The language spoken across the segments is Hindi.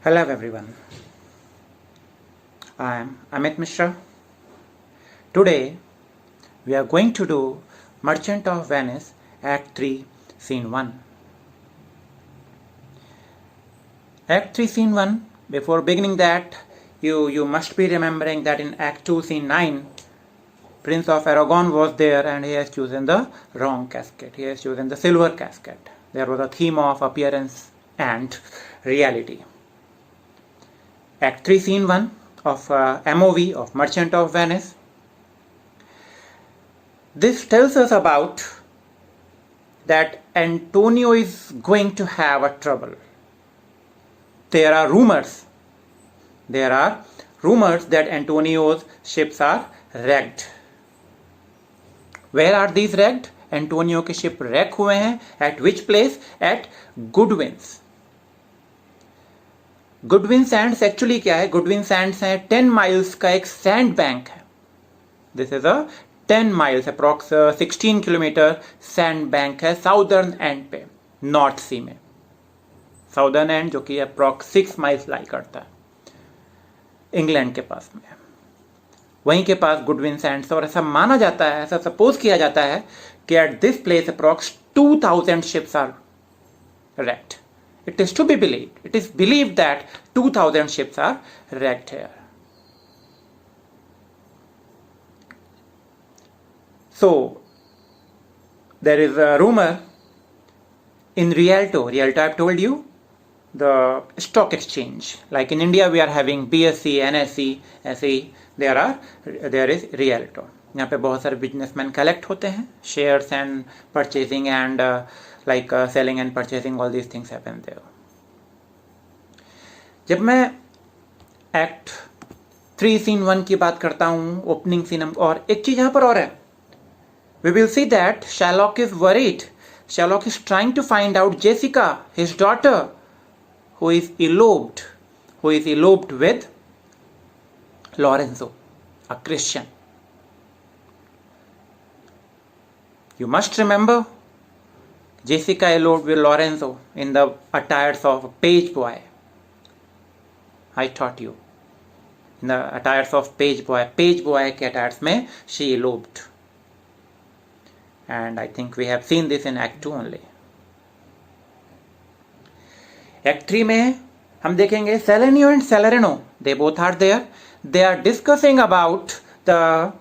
Hello everyone, I am Amit Mishra. Today we are going to do Merchant of Venice Act 3 Scene 1. Act 3 Scene 1, before beginning that, you must be remembering that in Act 2 Scene 9, Prince of Aragon was there and he has chosen the wrong casket. He has chosen the silver casket. There was a theme of appearance and reality. Act 3 Scene 1 of MOV of Merchant of Venice. This tells us about that Antonio is going to have a trouble. There are rumors that Antonio's ships are wrecked. Where are these wrecked? Antonio के ship wreck हुए हैं. At which place? At Goodwins. Goodwin Sands actually क्या है? गुडविन सैंड्स है 10 माइल्स का एक सैंड बैंक है. This is a 10 miles approx 16 kilometre sand bank है साउदर्न एंड पे, नॉर्थ सी में. साउदर्न एंड जो कि अप्रॉक्स 6 माइल्स लाई करता है इंग्लैंड के पास में, वहीं के पास गुडविन सैंड्स. और ऐसा माना जाता है, ऐसा सपोज किया जाता है कि at this place approx 2000 ships are wrecked. It is to be believed. It is believed that 2000 ships are wrecked here. So, there is a rumor in Rialto. Rialto, I've told you, the stock exchange. Like in India, we are having BSE, NSE, SE. There is Rialto. यहाँ पे बहुत सारे बिजनेसमैन कलेक्ट होते हैं. Shares and purchasing and like selling and purchasing, all these things happen there. जब मैं एक्ट 3 सीन 1 की बात करता हूँ, ओपनिंग सीन, और एक चीज यहाँ पर और है, we will see that Sherlock is worried. Sherlock is trying to find out Jessica, his daughter, who is eloped with Lorenzo, a Christian. You must remember Jessica eloped with Lorenzo in the attires of a page boy. I taught you. In the attires of page boy के attires में she eloped. And I think we have seen this in Act 2 only. Act 3 में हम देखेंगे Salerno and Salerno. They both are there. They are discussing about the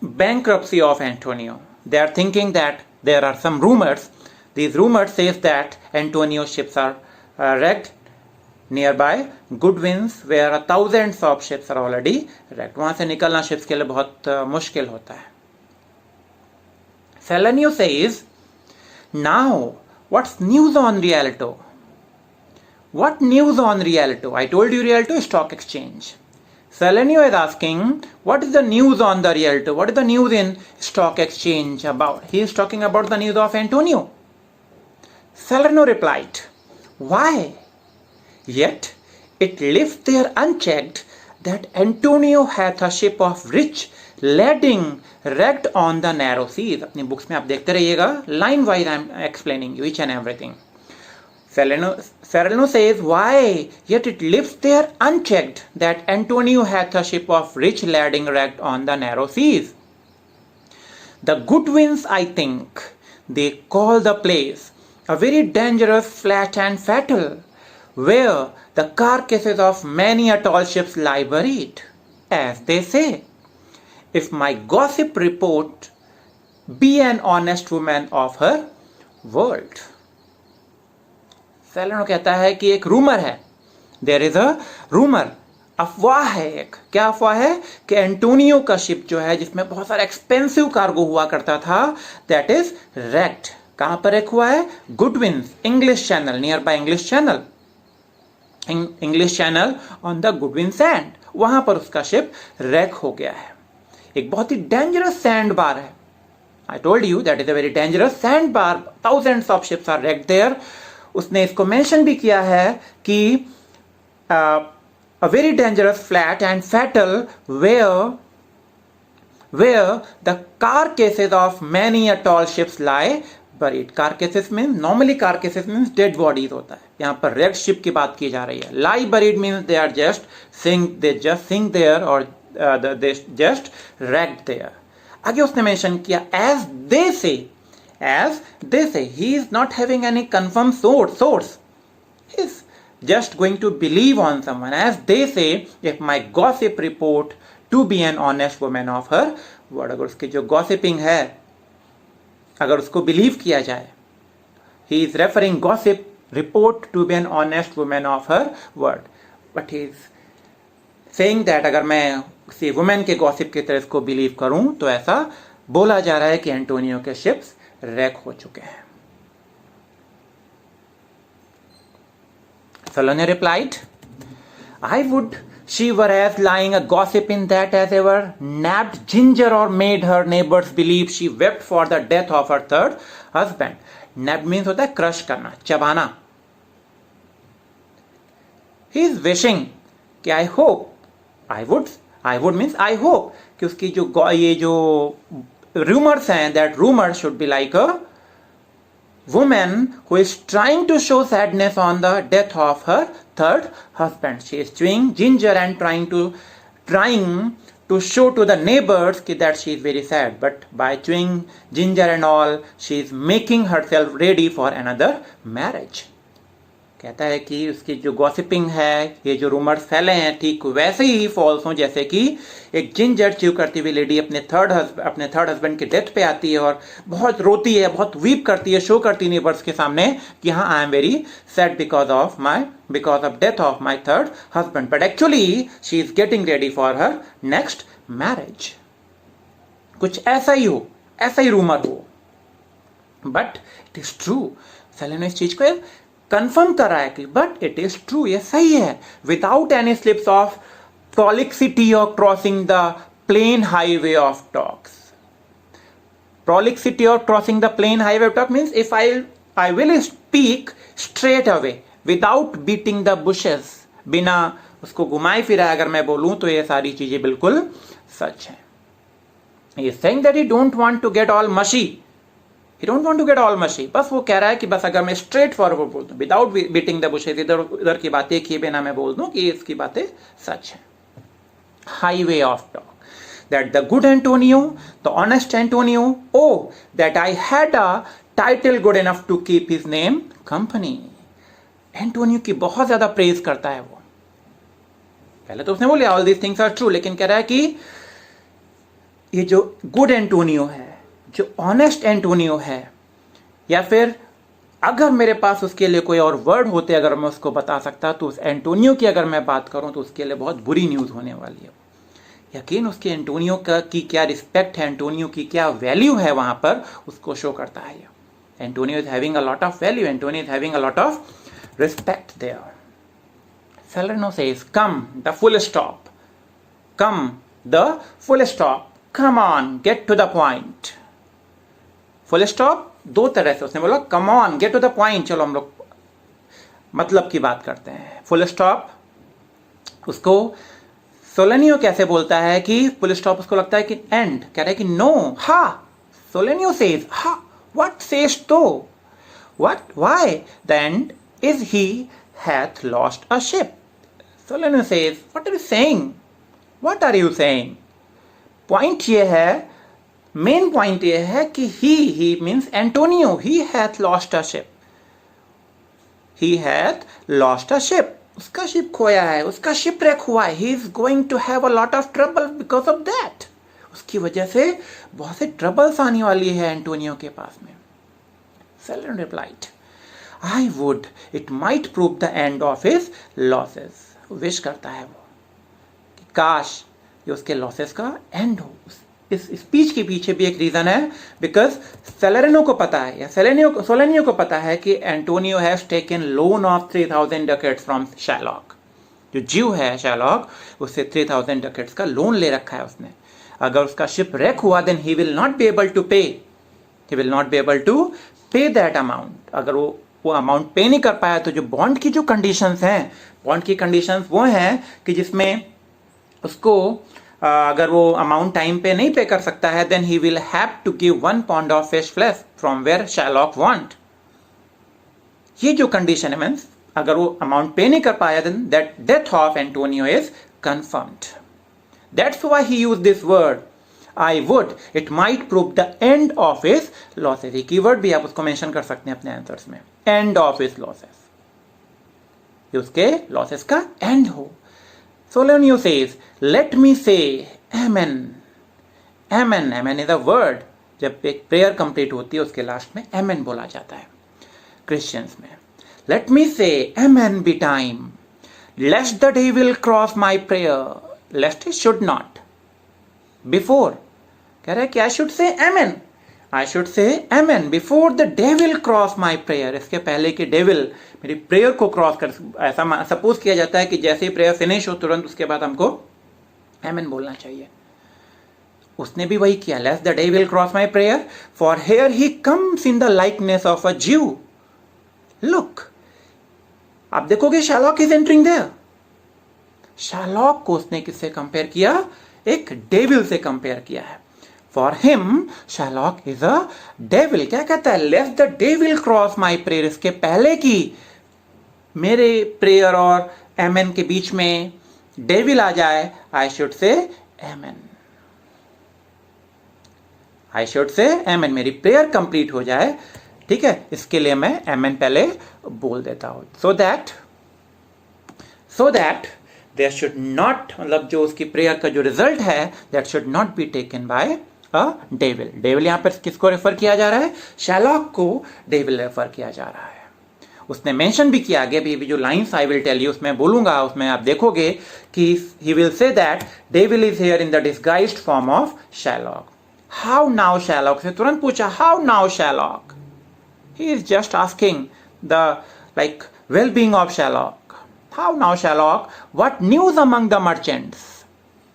bankruptcy of Antonio. They are thinking that there are some rumors. These rumors says that Antonio's ships are wrecked nearby Goodwins, where thousands of ships are already wrecked. वहां से निकलना ships के लिए बहुत मुश्किल होता है. Salerno says, now what's news on Rialto? What news on Rialto? I told you Rialto is stock exchange. Salerno is asking, what is the news on the Rialto? What is the news in stock exchange about? He is talking about the news of Antonio. Salerno replied, why? Yet it lives there unchecked that Antonio hath a ship of rich lading wrecked on the narrow seas. अपनी बुक्स में आप देखते रहिएगा, line wise I am explaining you each and everything. Salerno says, why? Yet it lives there unchecked that Antonio hath a ship of rich lading wrecked on the narrow seas. The Goodwins, I think, they call the place a very dangerous, flat and fatal, where the carcasses of many a tall ships lie buried, as they say. If my gossip report be an honest woman of her world. सेलेनो कहता है कि एक रूमर है, देयर इज अ रूमर, अफवाह है एक. क्या अफवाह है? कि एंटोनियो का शिप जो है जिसमें बहुत सारा एक्सपेंसिव कार्गो हुआ करता था, दैट इज wrecked. कहां पर रेक हुआ है? Goodwins, English Channel, near by English Channel on the Goodwin sand. वहां पर उसका शिप रेक हो गया है. एक बहुत ही डेंजरस सैंड बार है. I told you that is a very dangerous sand bar. Thousands of ships are wrecked there. उसने इसको मेंशन भी किया है कि a very dangerous flat and fatal where the carcasses of many a tall ships lie buried. Carcasses means normally carcasses means dead bodies होता है. यहाँ पर wrecked ship की बात की जा रही है. Lie buried means they just sink there or they just wrecked there. आगे उसने मेंशन किया as they say he is not having any confirmed source. He is just going to believe on someone. As they say, if my gossip report to be an honest woman of her word. अगर उसकी जो gossiping है अगर उसको बिलीव किया जाए, he is referring gossip report to be an honest woman of her word, but he is saying that अगर मैं किसी वुमेन के गॉसिप की तरह इसको बिलीव करूं तो ऐसा बोला जा रहा है कि एंटोनियो के शिप्स रैक हो चुके हैं. Salome replied, I would she were as lying a gossip in that as ever nabbed Ginger or made her neighbors believe she wept for the death of her third husband. Nab means होता है क्रश करना, चबाना. He is wishing कि I would means I hope कि उसकी जो ये जो rumors हैं, that rumors should be like a woman who is trying to show sadness on the death of her third husband. She is chewing ginger and trying to show to the neighbors that she is very sad, but by chewing ginger and all she is making herself ready for another marriage. कहता है कि उसकी जो गॉसिपिंग है, ये जो रूमर्स फैले हैं, ठीक वैसे ही फॉल्स हों जैसे कि एक जिंजर च्यू करती हुई लेडी अपने थर्ड हस्बैंड के डेथ पे आती है और बहुत रोती है, बहुत वीप करती है, शो करती है नेबर्स के सामने कि हाँ I am very sad because of death of my third husband, but actually she is getting ready for her next marriage. कुछ ऐसा ही रूमर हो, बट इट इज ट्रू. सेलेनो इस चीज को कंफर्म कर रहा है कि बट इट इज ट्रू, ये सही है, without any slips of prolixity or crossing the plain highway of talks. Prolixity or crossing the plain highway of talk means if I will speak straight away without beating the bushes. बिना उसको घुमाए फिराए अगर मैं बोलूं तो ये सारी चीजें बिल्कुल सच हैं. He is saying that he don't want to get all mushy. बस वो कह रहा है कि बस अगर मैं स्ट्रेट फॉरवर्ड बोल दूं विदाउट बीटिंग द बुशेस, इधर उधर की बातें किए बिना मैं बोल दूं कि इसकी बातें सच हैं. Highway of talk. That the good Antonio, the honest Antonio, that I had a title good enough to keep his name company. Antonio की बहुत ज्यादा प्रेज करता है वो. पहले तो उसने बोले all these things are true, लेकिन कह रहा है कि ये जो गुड एंटोनियो है, जो ऑनेस्ट एंटोनियो है, या फिर अगर मेरे पास उसके लिए कोई और वर्ड होते अगर मैं उसको बता सकता तो उस एंटोनियो की अगर मैं बात करूं तो उसके लिए बहुत बुरी न्यूज़ होने वाली है. यकीन उसके एंटोनियो की क्या रिस्पेक्ट है, एंटोनियो की क्या वैल्यू है वहां पर, उसको शो करता है. Antonio is having a lot of value, Antonio is having a lot of respect there. Salerno says, come the full stop, come on, get to the point. Full stop दो तरह से उसने बोला, come on get to the point. चलो हम लोग मतलब की बात करते हैं. फुल स्टॉप उसको सोलेनियो कैसे बोलता है कि फुल स्टॉप उसको लगता है कि एंड, कह रहा है कि no, ha. Solanio says ha, what says तो, what, why the end is he hath lost a ship. Solanio says what are you saying, what are you saying. Point ये है, मेन पॉइंट ये है कि he means Antonio, he hath lost a ship. He hath lost a ship. उसका शिप खोया है, उसका शिप रेक हुआ है. He is going to have a lot of trouble because of that. उसकी वजह से बहुत से ट्रबल्स आने वाली है एंटोनियो के पास में. Solanio replied, I would it might prove the end of his losses. Wish करता है वो कि काश ये उसके लॉसेस का एंड हो. इस स्पीच के पीछे भी एक रीजन है, बिकॉज सेलेनो को पता है या सोलेनियो को पता है कि Antonio has taken loan of 3000 ducats from Shylock. जो जीव है शैलॉक, उससे 3000 डकेट्स का लोन ले रखा है उसने. अगर उसका शिप रेक हुआ then he will not be able to pay that amount. अगर वो अमाउंट पे नहीं कर पाया तो जो बॉन्ड की जो कंडीशंस हैं, बॉन्ड की कंडीशंस वो हैं कि जिसमें उसको अगर वो अमाउंट टाइम पे नहीं पे कर सकता है, then he will have to give 1 pound of fish flesh from where Shylock want. ये जो कंडीशन है मीन्स अगर वो अमाउंट पे नहीं कर पाया, then that death of Antonio is confirmed. That's why he used this word I would, it might prove the end of his losses। ये कीवर्ड भी आप उसको मेंशन कर सकते हैं अपने आंसर्स में, end of his losses, ये उसके लॉसेस का एंड हो। Solenio says, let me say amen। amen, amen is a word। जब एक प्रेयर कंप्लीट होती है उसके लास्ट में amen बोला जाता है क्रिश्चियंस में। let me say amen betime lest the devil cross my prayer। lest is should not, before कह रहा है कि I should say amen, I should say amen before the devil cross my prayer. इसके पहले कि डेविल मेरी प्रेयर को क्रॉस कर, ऐसा सपोज किया जाता है कि जैसे ही प्रेयर फिनिश हो तुरंत उसके बाद हमको एमेन बोलना चाहिए। उसने भी वही किया, lest the devil cross my prayer for here he comes in the likeness of a Jew. Look, आप देखोगे Shylock is entering there. Shylock को उसने किससे कंपेयर किया? एक डेविल से कंपेयर किया है। For him Sherlock is a devil. क्या कहता है? Let the devil cross my prayer. इसके पहले कि मेरे प्रेयर और एमेन के बीच में डेविल आ जाए, I should say amen, I should say amen, मेरी प्रेयर कंप्लीट हो जाए, ठीक है, इसके लिए मैं एमेन पहले बोल देता हूं। So that there should not, मतलब जो उसकी प्रेयर का जो रिजल्ट है, that should not be taken by a devil. Devil यहां पर किसको रेफर किया जा रहा है? शैलॉक को डेविल रेफर किया जा रहा है। उसने मेंशन भी किया, आगे भी जो lines I will tell you उसमें बोलूंगा, उसमें आप देखोगे कि he will say that devil is here in the disguised form of Shylock. How now Shylock से तुरंत पूछा, how now Shylock? He is just asking the like well-being of Shylock. How now, Shylock? What news among the merchants?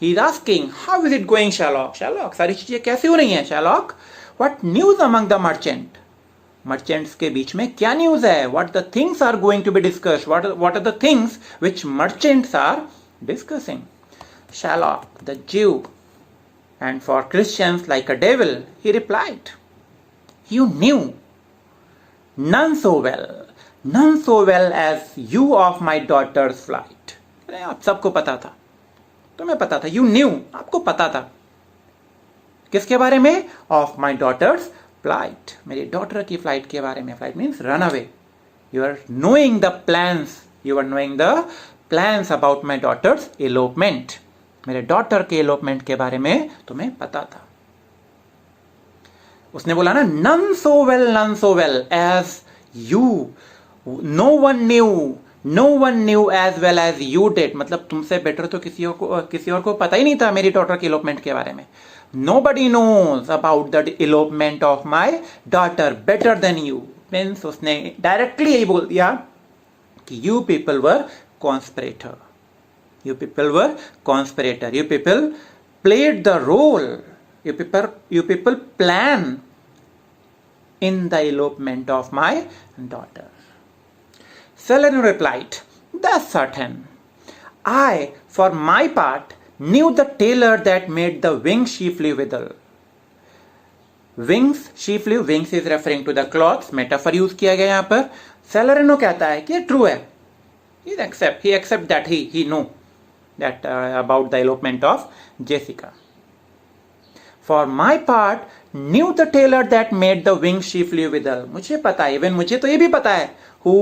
He is asking, how is it going, Shylock? Shylock, सारी चीजें कैसे हो रही हैं Shylock? What news among the merchant? Merchants के बीच में क्या न्यूज है? What the things are going to be discussed? What are the things which merchants are discussing? Shylock, the Jew, and for Christians like a devil, he replied, you knew none so well as you of my daughter's flight। आप सबको पता था, तुम्हें पता था, you knew, आपको पता था किसके बारे में? of my daughter's flight, मेरी डॉटर की फ्लाइट के बारे में। Flight means run away. you are knowing the plans about my daughter's elopement, मेरे डॉटर के elopement के बारे में तुम्हें पता था। उसने बोला ना, none so well as you, no one knew as well as you did, मतलब तुमसे बेटर तो किसी और को पता ही नहीं था मेरी डॉटर के इलोपमेंट के बारे में। Nobody knows about the elopement of my daughter better than you, means उसने डायरेक्टली यही बोल दिया कि you people were conspirator, you people played the role, you people plan in the elopement of my daughter। Salerno replied, that's certain। I, for my part, knew the tailor that made the wings she flew withal। Wings she flew, wings is referring to the cloths, metaphor use किया गया यहाँ पर। Salerno कहता है कि ट्रू है, he accept that he knew that about the elopement of Jessica। For my part, knew the tailor that made the wings she flew withal। मुझे पता है, इवन मुझे तो ये भी पता है, who,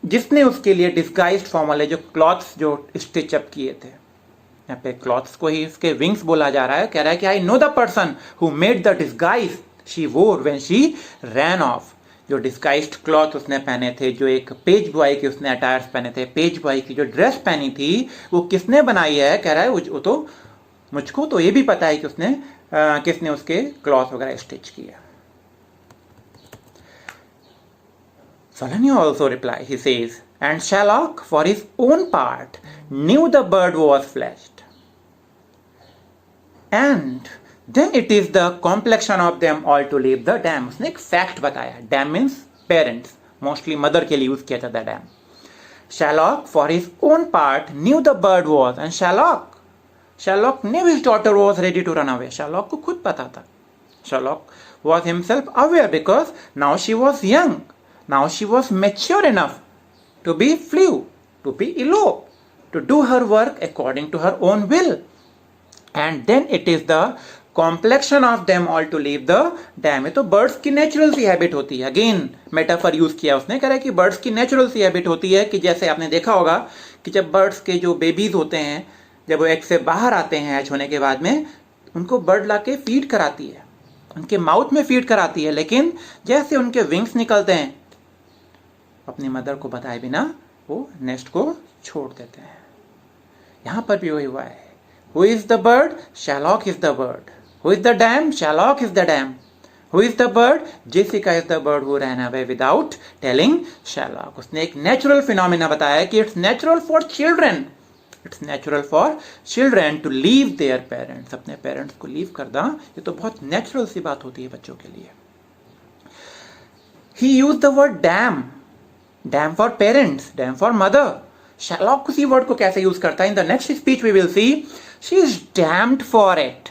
जिसने उसके लिए डिस्गाइज्ड फॉर्म वाले जो क्लॉथ्स जो स्टिच अप किए थे, यहाँ पे क्लॉथ्स को ही उसके विंग्स बोला जा रहा है। कह रहा है कि I know the person who made the disguise she वोर व्हेन शी रैन ऑफ। जो डिस्गाइज्ड क्लॉथ उसने पहने थे, जो एक पेज बॉय के उसने अटायर्स पहने थे, पेज बॉय की जो ड्रेस पहनी थी, वो किसने बनाई है? कह रहा है वो तो मुझको तो ये भी पता है कि उसने किसने उसके क्लॉथ वगैरह स्टिच किया। Salerno also replied, he says, and Shylock for his own part knew the bird was fledged, and then it is the complexion of them all to leave the dam। उसने एक फैक्ट बताया, dam means parents, mostly mother के लिए यूज किया जाता है dam. Sherlock, for his own part, knew the bird was, and Sherlock knew his daughter was ready to run away. Sherlock को खुद पता था. Sherlock was himself aware because now she was young. Now she was mature enough to be flew, to be elope, to do her work according to her own will. And then it is the complexion of them all to leave the dam. ये तो birds की natural सी हैबिट होती है. अगेन मेटाफर यूज किया उसने, कह रहा है कि birds की natural सी हैबिट होती है कि जैसे आपने देखा होगा कि जब birds के जो बेबीज होते हैं, जब वो एग से बाहर आते हैं हैच होने के बाद में, उनको बर्ड लाके फीड कराती है, उनके माउथ में फीड कराती है, लेकिन जैसे उनके विंग्स निकलते हैं अपनी मदर को बताए बिना वो नेस्ट को छोड़ देते हैं. यहां पर भी वही हुआ है. Who is the bird? Sherlock is the bird. Who is the dam? Sherlock is the dam. Who is the bird? Jessica is the bird who ran away without telling Sherlock. उसने एक नेचुरल फिनोमिना बताया कि it's natural for children, it's natural for children to leave their parents. अपने पेरेंट्स को लीव कर दा, ये तो बहुत नेचुरल सी बात होती है बच्चों के लिए. He used the word dam. Dam for parents, dam for mother. Sherlock उसी वर्ड को कैसे यूज करता है? In the next speech we will see. She is damned for it.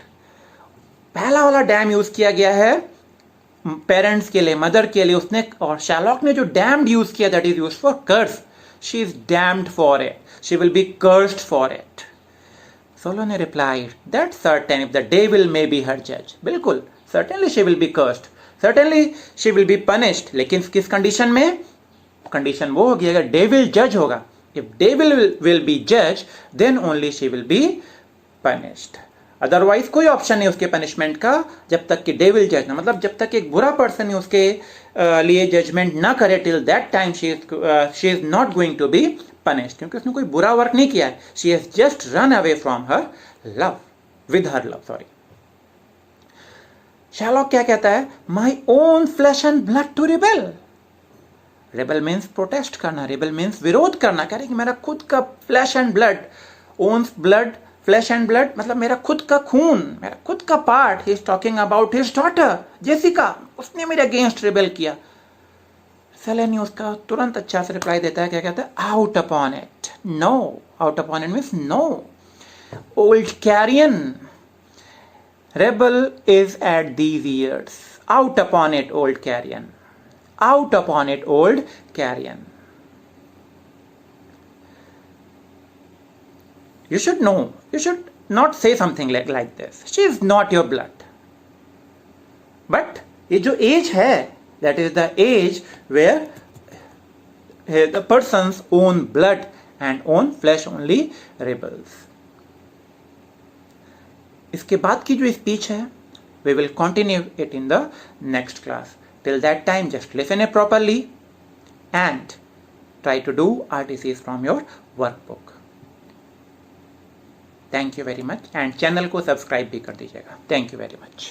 पहला वाला डैम यूज किया गया है पेरेंट्स के लिए, मदर के लिए उसने, और शैरलॉक ने जो डैम्ड यूज किया that is use for curse. She is damned for it, she will be cursed for it. Solanio ने replied that certain if the devil may be her जज. बिल्कुल, certainly she will be cursed, certainly she will be punished. लेकिन किस कंडीशन में? कंडीशन वो होगी अगर डेविल जज होगा. If devil will be judged, then only she will be punished. Otherwise कोई ऑप्शन नहीं उसके पनिशमेंट का जब तक कि डेविल जज ना, मतलब जब तक एक बुरा पर्सन ही उसके लिए जजमेंट ना करे, till that time she is not going to be punished. क्योंकि उसने कोई बुरा वर्क नहीं किया है. She has just run away from her love, with her love, sorry. Sherlock क्या कहता है? My own flesh and blood to rebel. Rebel means protest करना, रेबल मीन्स विरोध करना. कह रहे कि मेरा खुद का flesh and blood, owns blood, flesh and blood मतलब मेरा खुद का खून, मेरा खुद का part. He is talking about his daughter Jessica. उसने मेरे अगेंस्ट रिबेल किया. सेलेनी उसका तुरंत अच्छा से रिप्लाई देता है. क्या कहता है? Out upon it. No. Out upon it means no. Old carrion. Rebel is at these years. Out upon it old carrion. Out upon it, old carrion. You should know. You should not say something like this. She is not your blood. But ये जो age है, that is the age where the person's own blood and own flesh only rebels. इसके बाद की जो स्पीच है, we will continue it in the next class. Till that time, just listen it properly and try to do RTCs from your workbook. Thank you very much and channel को subscribe भी कर दीजिएगा. Thank you very much.